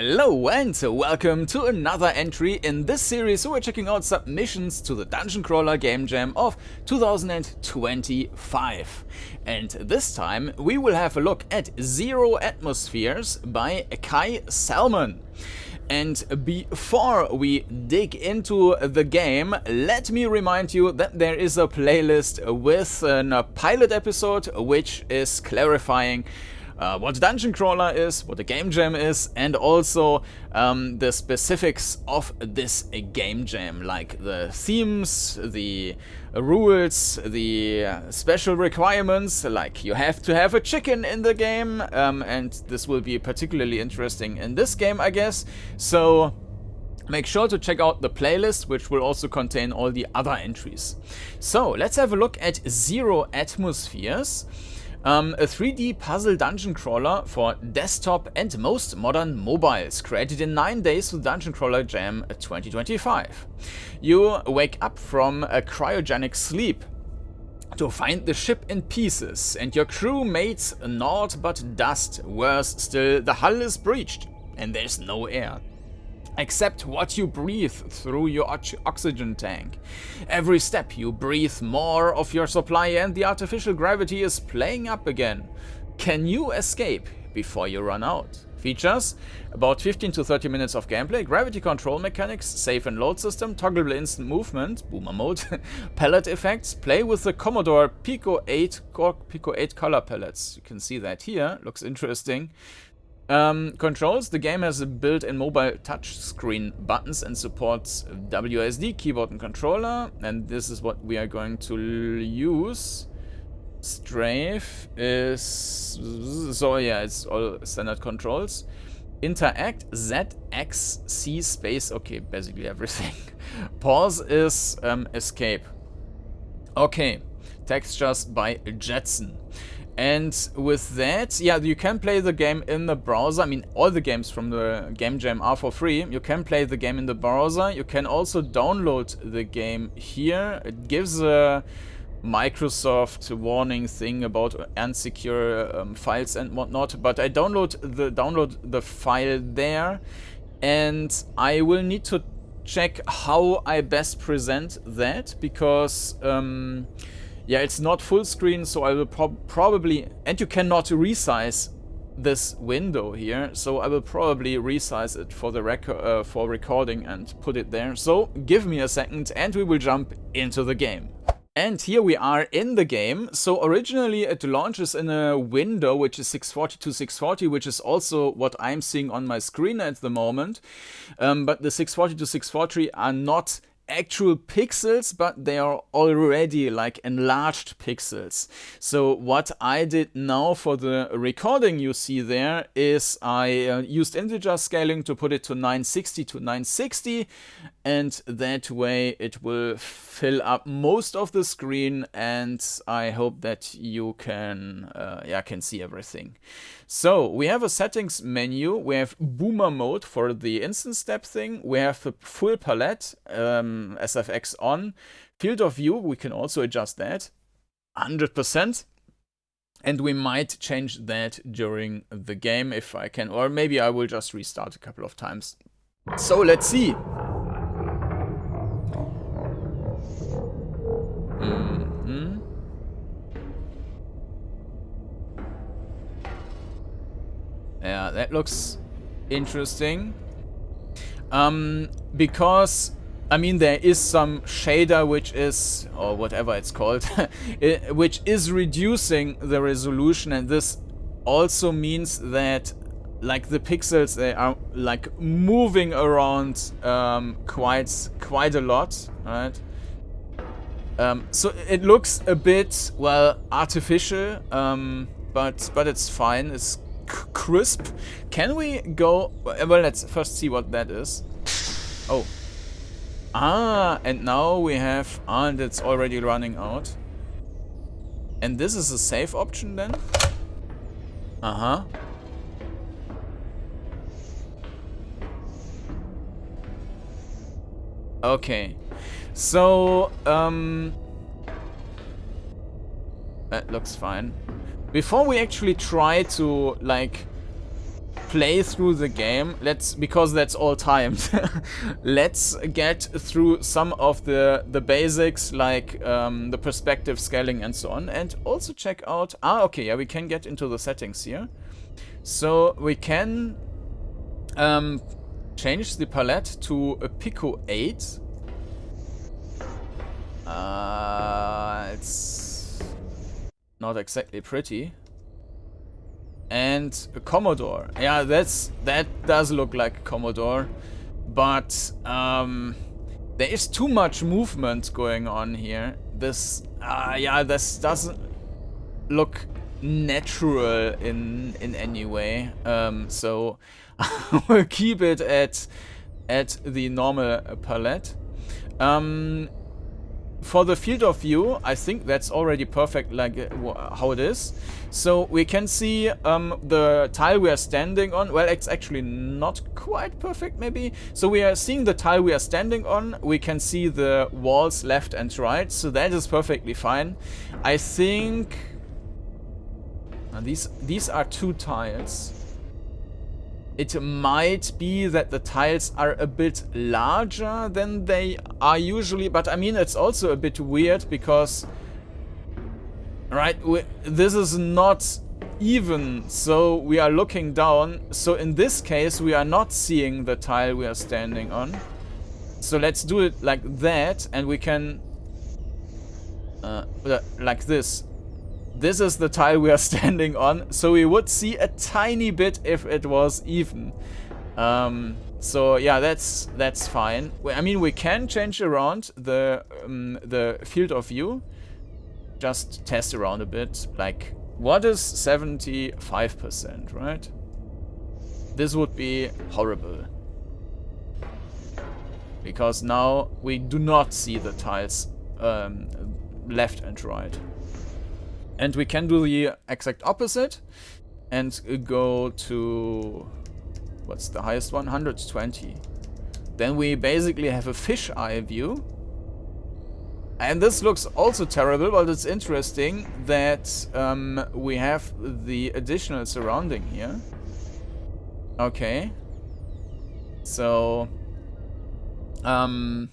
Hello and welcome to another entry in this series. We're checking out submissions to the Dungeoncrawler Game Jam of 2025. And this time we will have a look at Zero Atmospheres by Kai Salmon. And before we dig into the game, let me remind you that there is a playlist with a pilot episode which is clarifying what Dungeon Crawler is, what a game jam is, and also the specifics of this game jam, like the themes, the rules, the special requirements, like you have to have a chicken in the game, and this will be particularly interesting in this game, I guess. So make sure to check out the playlist, which will also contain all the other entries. So let's have a look at Zero Atmospheres. A 3D puzzle dungeon crawler for desktop and most modern mobiles, created in 9 days with DungeonCrawler Jam 2025. You wake up from a cryogenic sleep to find the ship in pieces, and your crew mates naught but dust. Worse still, the hull is breached, and there's no air except what you breathe through your oxygen tank. Every step you breathe more of your supply and the artificial gravity is playing up again. Can you escape before you run out? Features: about 15 to 30 minutes of gameplay, gravity control mechanics, save and load system, toggleable instant movement, boomer mode, palette effects, play with the Commodore Pico 8 color palettes. You can see that here, looks interesting. Controls: the game has a built-in mobile touchscreen buttons and supports WSD keyboard and controller, and this is what we are going to use. Strafe is... so yeah, it's all standard controls. Interact, Z, X, C, space, okay, basically everything. Pause is escape. Okay, textures by Jetson. And with that, yeah, you can play the game in the browser. I mean, all the games from the Game Jam are for free. You can play the game in the browser. You can also download the game here. It gives a Microsoft warning thing about unsecure files and whatnot. But I download the file there, and I will need to check how I best present that, because yeah, it's not full screen, so I will probably... and you cannot resize this window here, so I will probably resize it for the for recording and put it there. So give me a second and we will jump into the game. And here we are in the game. So originally it launches in a window which is 640 to 640, which is also what I'm seeing on my screen at the moment. But the 640 to 640 are not actual pixels, but they are already like enlarged pixels. So what I did now for the recording you see there is I used integer scaling to put it to 960 to 960, and that way it will fill up most of the screen, and I hope that you can can see everything. So we have a settings menu. We have boomer mode for the instant step thing. We have the full palette, SFX on. Field of view, we can also adjust that 100%. And we might change that during the game if I can, or maybe I will just restart a couple of times. So let's see. Yeah, that looks interesting. Because, I mean, there is some shader which is, or whatever it's called, which is reducing the resolution, and this also means that, like, the pixels, they are like moving around quite a lot, right? So it looks a bit, well, artificial, but it's fine. It's crisp. Can we go... well, let's first see what that is. Oh. Ah, and now we have... ah, and it's already running out. And this is a save option then? Uh-huh. Okay. So, that looks fine. Before we actually try to, like, play through the game. Because that's all timed. Let's get through some of the basics, like the perspective scaling and so on, and also check out. Okay, yeah, we can get into the settings here. So we can change the palette to a Pico 8. It's not exactly pretty. And a Commodore. Yeah, that does look like a Commodore. But there is too much movement going on here. This doesn't look natural in any way. So we'll keep it at the normal palette. For the field of view, I think that's already perfect, like how it is. So we can see the tile we are standing on. Well, it's actually not quite perfect, maybe. So we are seeing the tile we are standing on. We can see the walls left and right. So that is perfectly fine. I think these are 2 tiles. It might be that the tiles are a bit larger than they are usually, but I mean, it's also a bit weird because, right, this is not even, so we are looking down. So in this case, we are not seeing the tile we are standing on. So let's do it like that, and we can, like this. This is the tile we are standing on, so we would see a tiny bit if it was even. So yeah, that's fine. I mean, we can change around the field of view. Just test around a bit. Like, what is 75%, right? This would be horrible. Because now we do not see the tiles left and right. And we can do the exact opposite and go to, what's the highest one? 120. Then we basically have a fisheye view. And this looks also terrible, but it's interesting that we have the additional surrounding here. Okay. So, and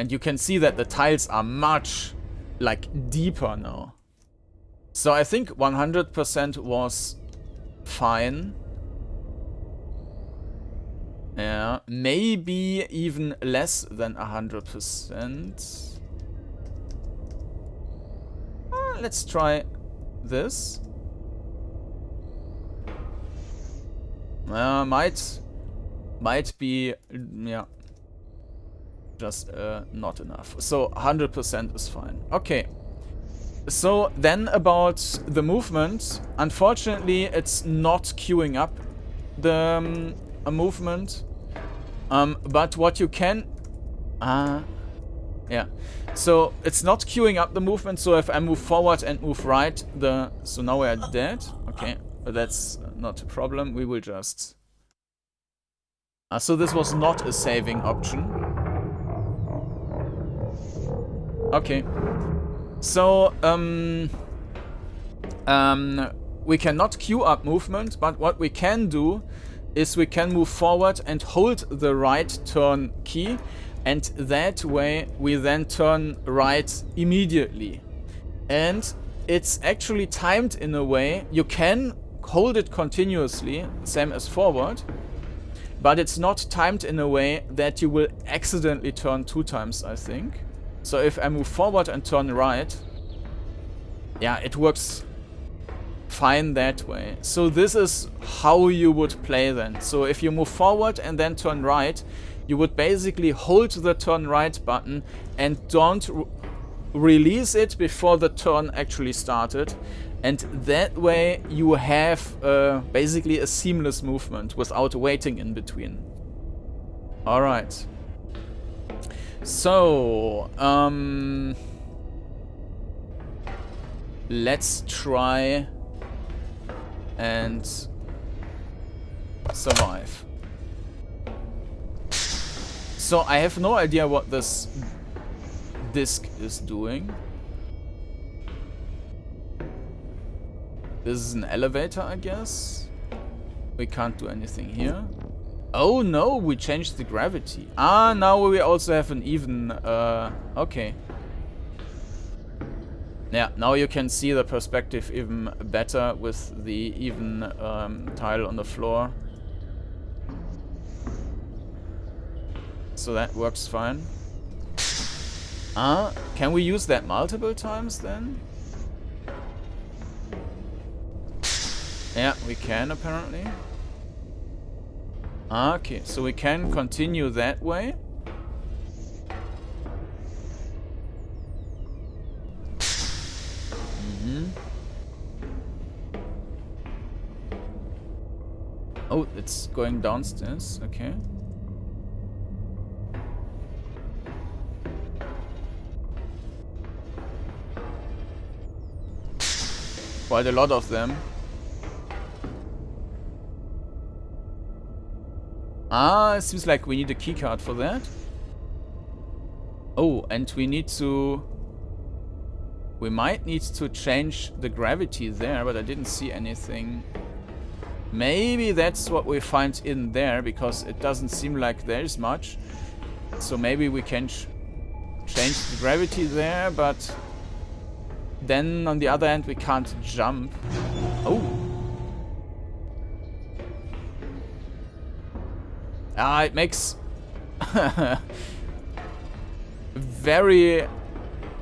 you can see that the tiles are much like deeper now. So I think 100% was fine. Yeah, maybe even less than 100%. Let's try this. Might be, yeah, just not enough. So 100% is fine. Okay. So then about the movement. Unfortunately, it's not queuing up the movement. But what you can... yeah. So it's not queuing up the movement. So if I move forward and move right, so now we are dead. Okay. But that's not a problem. We will just... so this was not a saving option. Okay. So, we cannot queue up movement, but what we can do is we can move forward and hold the right turn key, and that way we then turn right immediately. And it's actually timed in a way, you can hold it continuously, same as forward, but it's not timed in a way that you will accidentally turn 2 times, I think. So if I move forward and turn right, yeah, it works fine that way. So this is how you would play then. So if you move forward and then turn right, you would basically hold the turn right button and don't release it before the turn actually started. And that way you have basically a seamless movement without waiting in between. Alright. So, let's try and survive. So I have no idea what this disc is doing. This is an elevator, I guess. We can't do anything here. Oh no, we changed the gravity. Ah, now we also have an even... okay. Yeah, now you can see the perspective even better with the even tile on the floor. So that works fine. Ah, can we use that multiple times then? Yeah, we can apparently. Ah, okay, so we can continue that way. Oh, it's going downstairs, okay. Quite a lot of them. Ah, it seems like we need a keycard for that. Oh, and we need to... We might need to change the gravity there, but I didn't see anything. Maybe that's what we find in there, because it doesn't seem like there's much. So maybe we can change the gravity there, but then on the other hand we can't jump. Oh! Ah, it makes very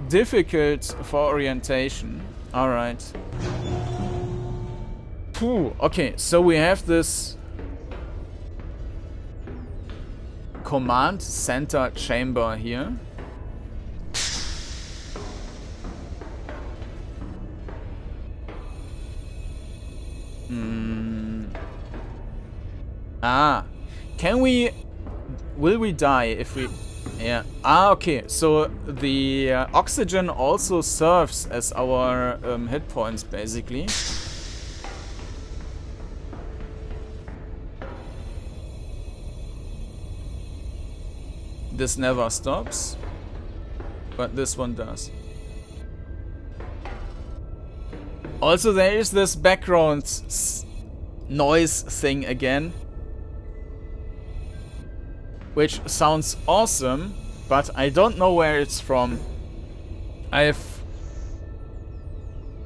difficult for orientation. Alright. Okay, so we have this command center chamber here. Ah, can we... Will we die if we... Yeah. Ah, okay, so the oxygen also serves as our hit points, basically. This never stops, but this one does. Also, there is this background noise thing again, which sounds awesome, but I don't know where it's from. I've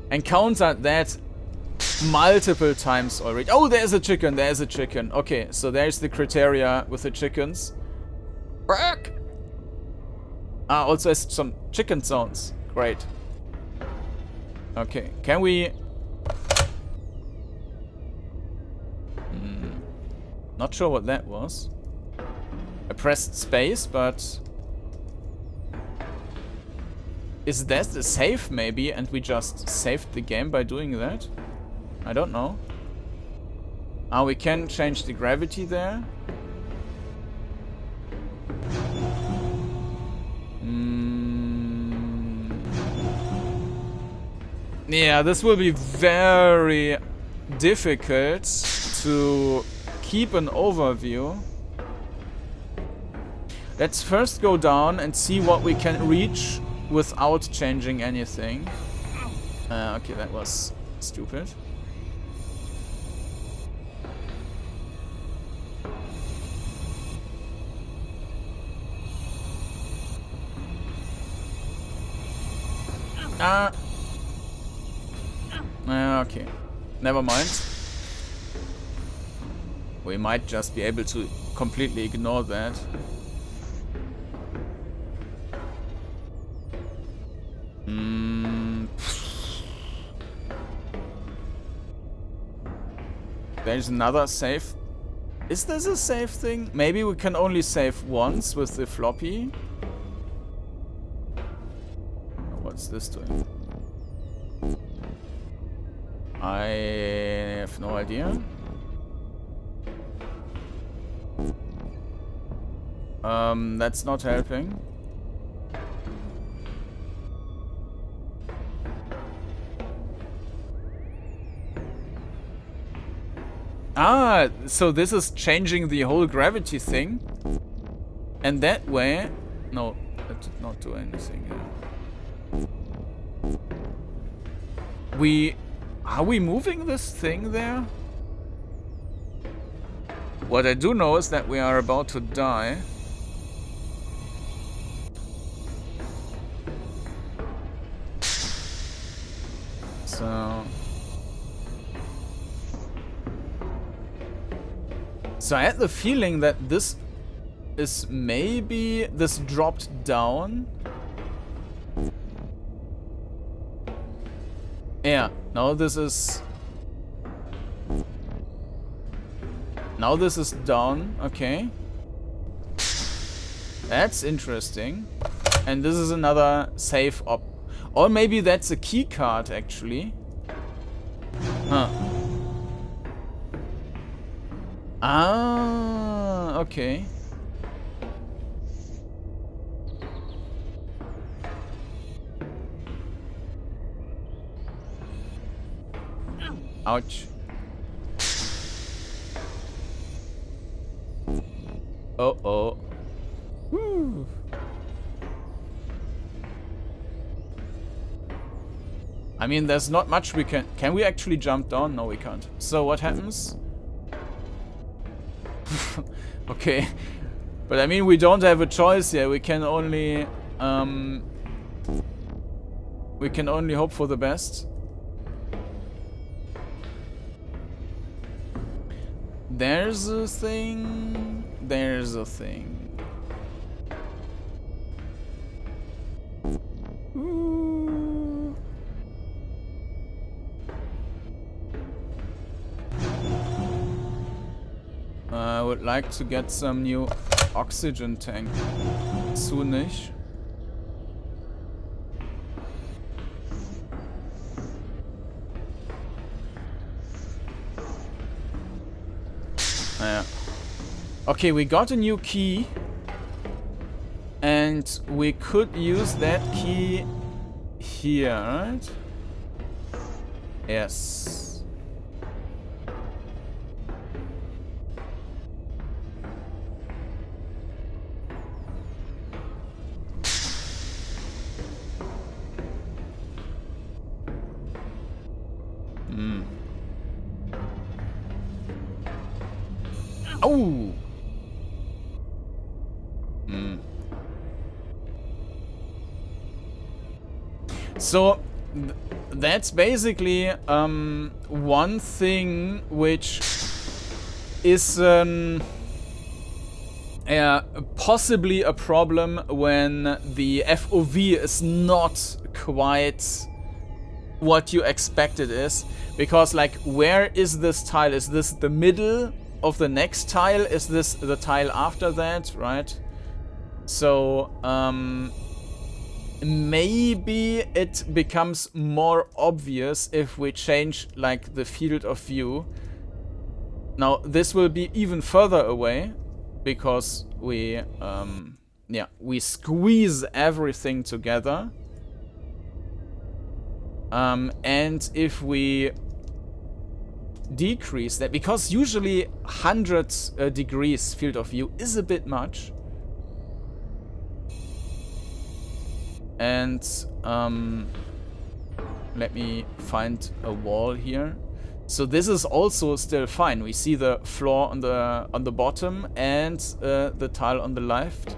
encountered that multiple times already. Oh, there's a chicken, there's a chicken. Okay, so there's the criteria with the chickens. Ah, also has some chicken sounds. Great. Okay, can we... Not sure what that was. I pressed space, but... Is that the save maybe, and we just saved the game by doing that? I don't know. Ah, we can change the gravity there. Yeah, this will be very difficult to keep an overview. Let's first go down and see what we can reach without changing anything. Okay, that was stupid. Okay, never mind. We might just be able to completely ignore that. There's another save. Is this a save thing? Maybe we can only save once with the floppy. What's this doing? I have no idea. That's not helping. Ah, so this is changing the whole gravity thing. And that way... No, that did not do anything. Are we moving this thing there? What I do know is that we are about to die. So I had the feeling that this is maybe this dropped down. Yeah, now this is down, okay. That's interesting. And this is another safe op. Or maybe that's a key card actually. Huh. Ah, okay. Ouch. Uh-oh. Woo. I mean, there's not much we can... Can we actually jump down? No, we can't. So what happens? Okay. But I mean, we don't have a choice here. We can only hope for the best. There's a thing. There's a thing. Ooh. I would like to get some new oxygen tank soonish. Yeah. Okay, we got a new key. And we could use that key here, right? Yes. Oh! So, that's basically one thing which is possibly a problem when the FOV is not quite what you expect it is. Because, like, where is this tile? Is this the middle of the next tile? Is this the tile after that, right? So, maybe it becomes more obvious if we change, like, the field of view. Now, this will be even further away because we squeeze everything together. And if we decrease that, because usually 100 degrees field of view is a bit much. And let me find a wall here. So this is also still fine. We see the floor on the bottom and the tile on the left.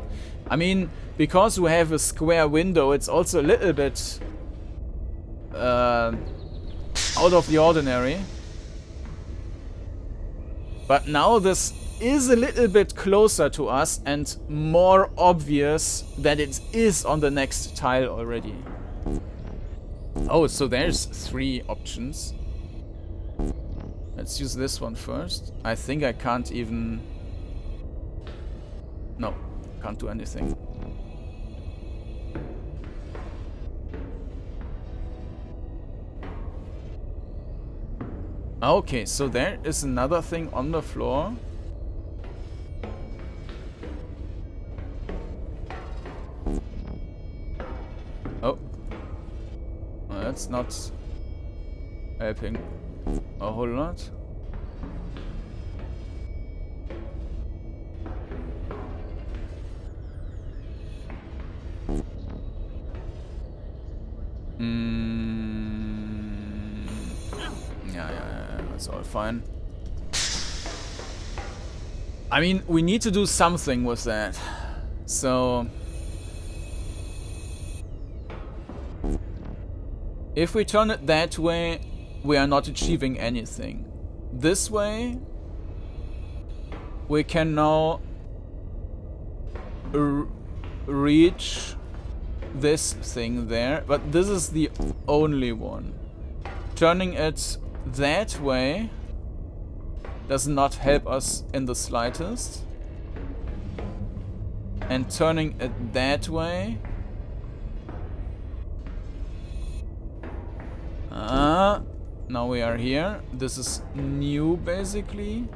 I mean, because we have a square window, it's also a little bit out of the ordinary. But now this is a little bit closer to us and more obvious that it is on the next tile already. Oh, so there's 3 options. Let's use this one first. I think I can't even... No, can't do anything. Okay, so there is another thing on the floor. Oh. Well, that's not helping a whole lot. Yeah, that's all fine. I mean, we need to do something with that. So... if we turn it that way, we are not achieving anything. This way, we can now reach this thing there, but this is the only one. Turning it that way does not help us in the slightest. And turning it that way... now we are here. This is new, basically.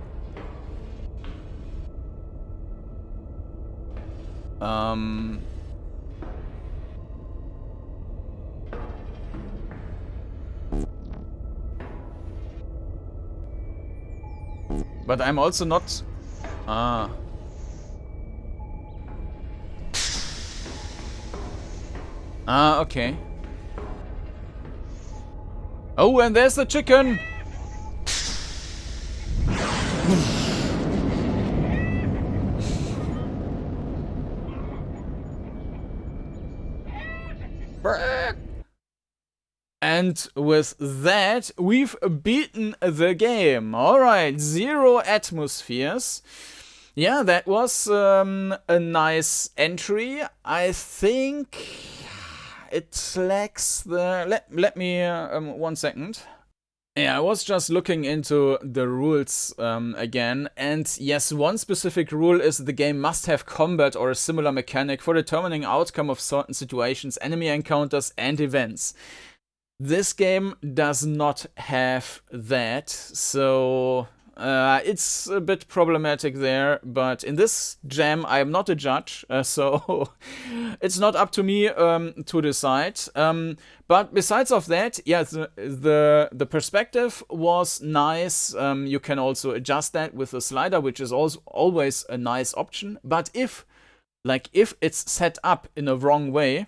But I'm also not... okay. Oh, and there's the chicken! And with that, we've beaten the game. Alright, 0 atmospheres. Yeah, that was a nice entry. I think it lacks the... Let me... 1 second. Yeah, I was just looking into the rules again, and yes, one specific rule is the game must have combat or a similar mechanic for determining outcome of certain situations, enemy encounters, and events. This game does not have that, so it's a bit problematic there, but in this jam I am not a judge, so it's not up to me to decide. But besides of that, yeah, the perspective was nice. You can also adjust that with a slider, which is also always a nice option. But if it's set up in a wrong way,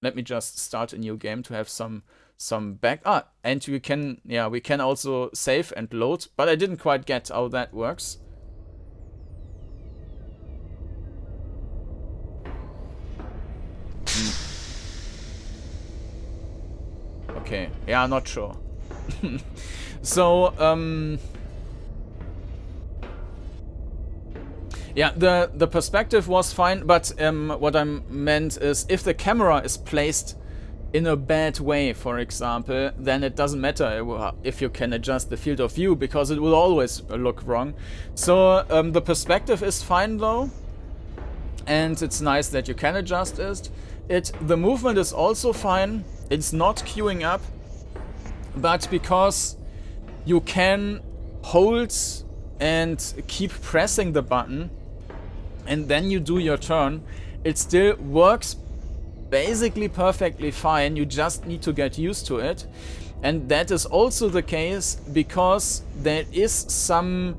let me just start a new game to have some back. And we can also save and load, but I didn't quite get how that works. Okay, yeah, not sure. So, yeah, the perspective was fine, but what I meant is if the camera is placed in a bad way, for example, then it doesn't matter if you can adjust the field of view, because it will always look wrong. So the perspective is fine though, and it's nice that you can adjust it. The movement is also fine. It's not queuing up, but because you can hold and keep pressing the button and then you do your turn, it still works basically perfectly fine. You just need to get used to it. And that is also the case because there is some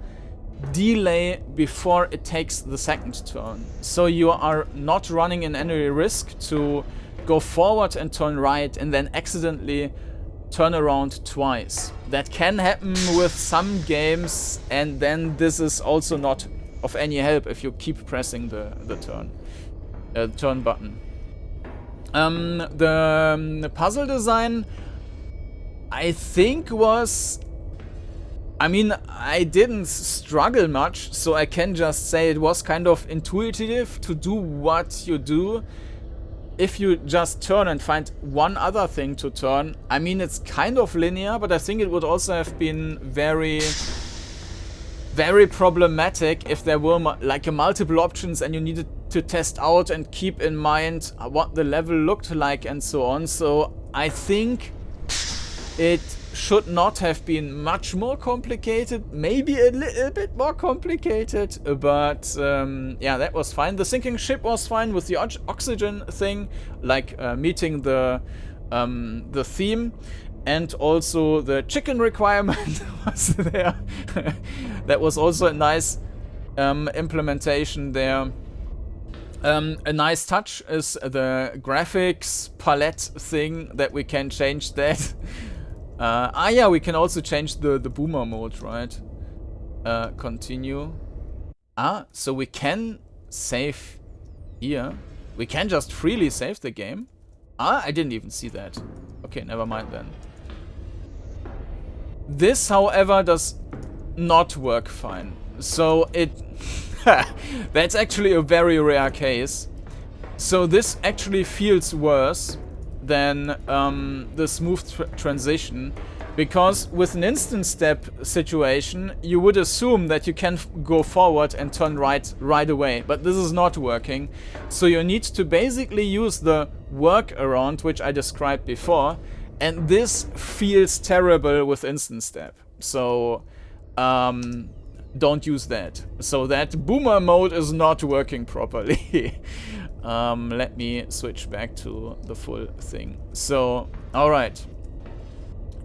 delay before it takes the second turn. So you are not running in any risk to go forward and turn right and then accidentally turn around twice. That can happen with some games, and then this is also not of any help if you keep pressing the turn button. The puzzle design, I think was... I mean, I didn't struggle much, so I can just say it was kind of intuitive to do what you do. If you just turn and find one other thing to turn, I mean, it's kind of linear, but I think it would also have been very, very problematic if there were like multiple options and you needed to test out and keep in mind what the level looked like and so on. So I think it should not have been much more complicated, maybe a little bit more complicated, but yeah, that was fine. The sinking ship was fine with the oxygen thing, like meeting the theme, and also the chicken requirement was there. That was also a nice implementation there. A nice touch is the graphics palette thing, that we can change that. Yeah, we can also change the boomer mode, right? Continue. Ah, so we can save here. We can just freely save the game. Ah, I didn't even see that. Okay, never mind then. This, however, does not work fine. So it... that's actually a very rare case. So this actually feels worse than the smooth transition. Because with an instant step situation, you would assume that you can go forward and turn right away. But this is not working. So you need to basically use the workaround, which I described before. And this feels terrible with instant step. So don't use that. So that boomer mode is not working properly. Let me switch back to the full thing. So, alright.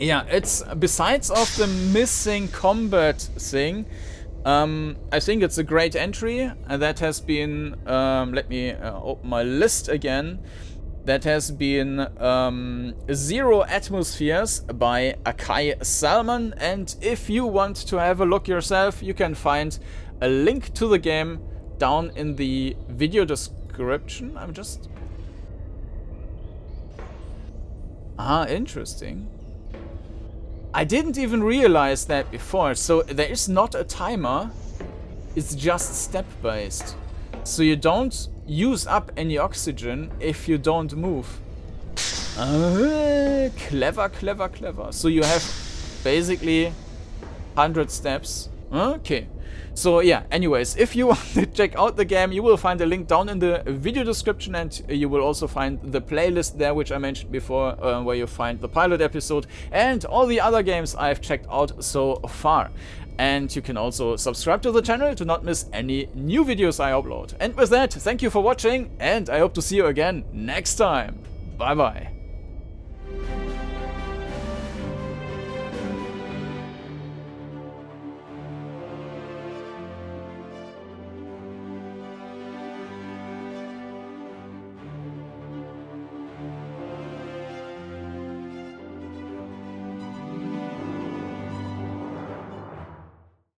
Yeah, it's besides of the missing combat thing, I think it's a great entry, and that has been, let me open my list again, that has been 0 Atmospheres by Akai Salmon, and if you want to have a look yourself, you can find a link to the game down in the video description. I'm just... Ah, interesting. I didn't even realize that before. So there is not a timer. It's just step-based. So you don't use up any oxygen if you don't move. Clever, clever, clever. So you have basically 100 steps. Okay. So yeah, anyways, if you want to check out the game, you will find a link down in the video description, and you will also find the playlist there, which I mentioned before, where you find the pilot episode and all the other games I've checked out so far. And you can also subscribe to the channel to not miss any new videos I upload. And with that, thank you for watching, and I hope to see you again next time. Bye bye.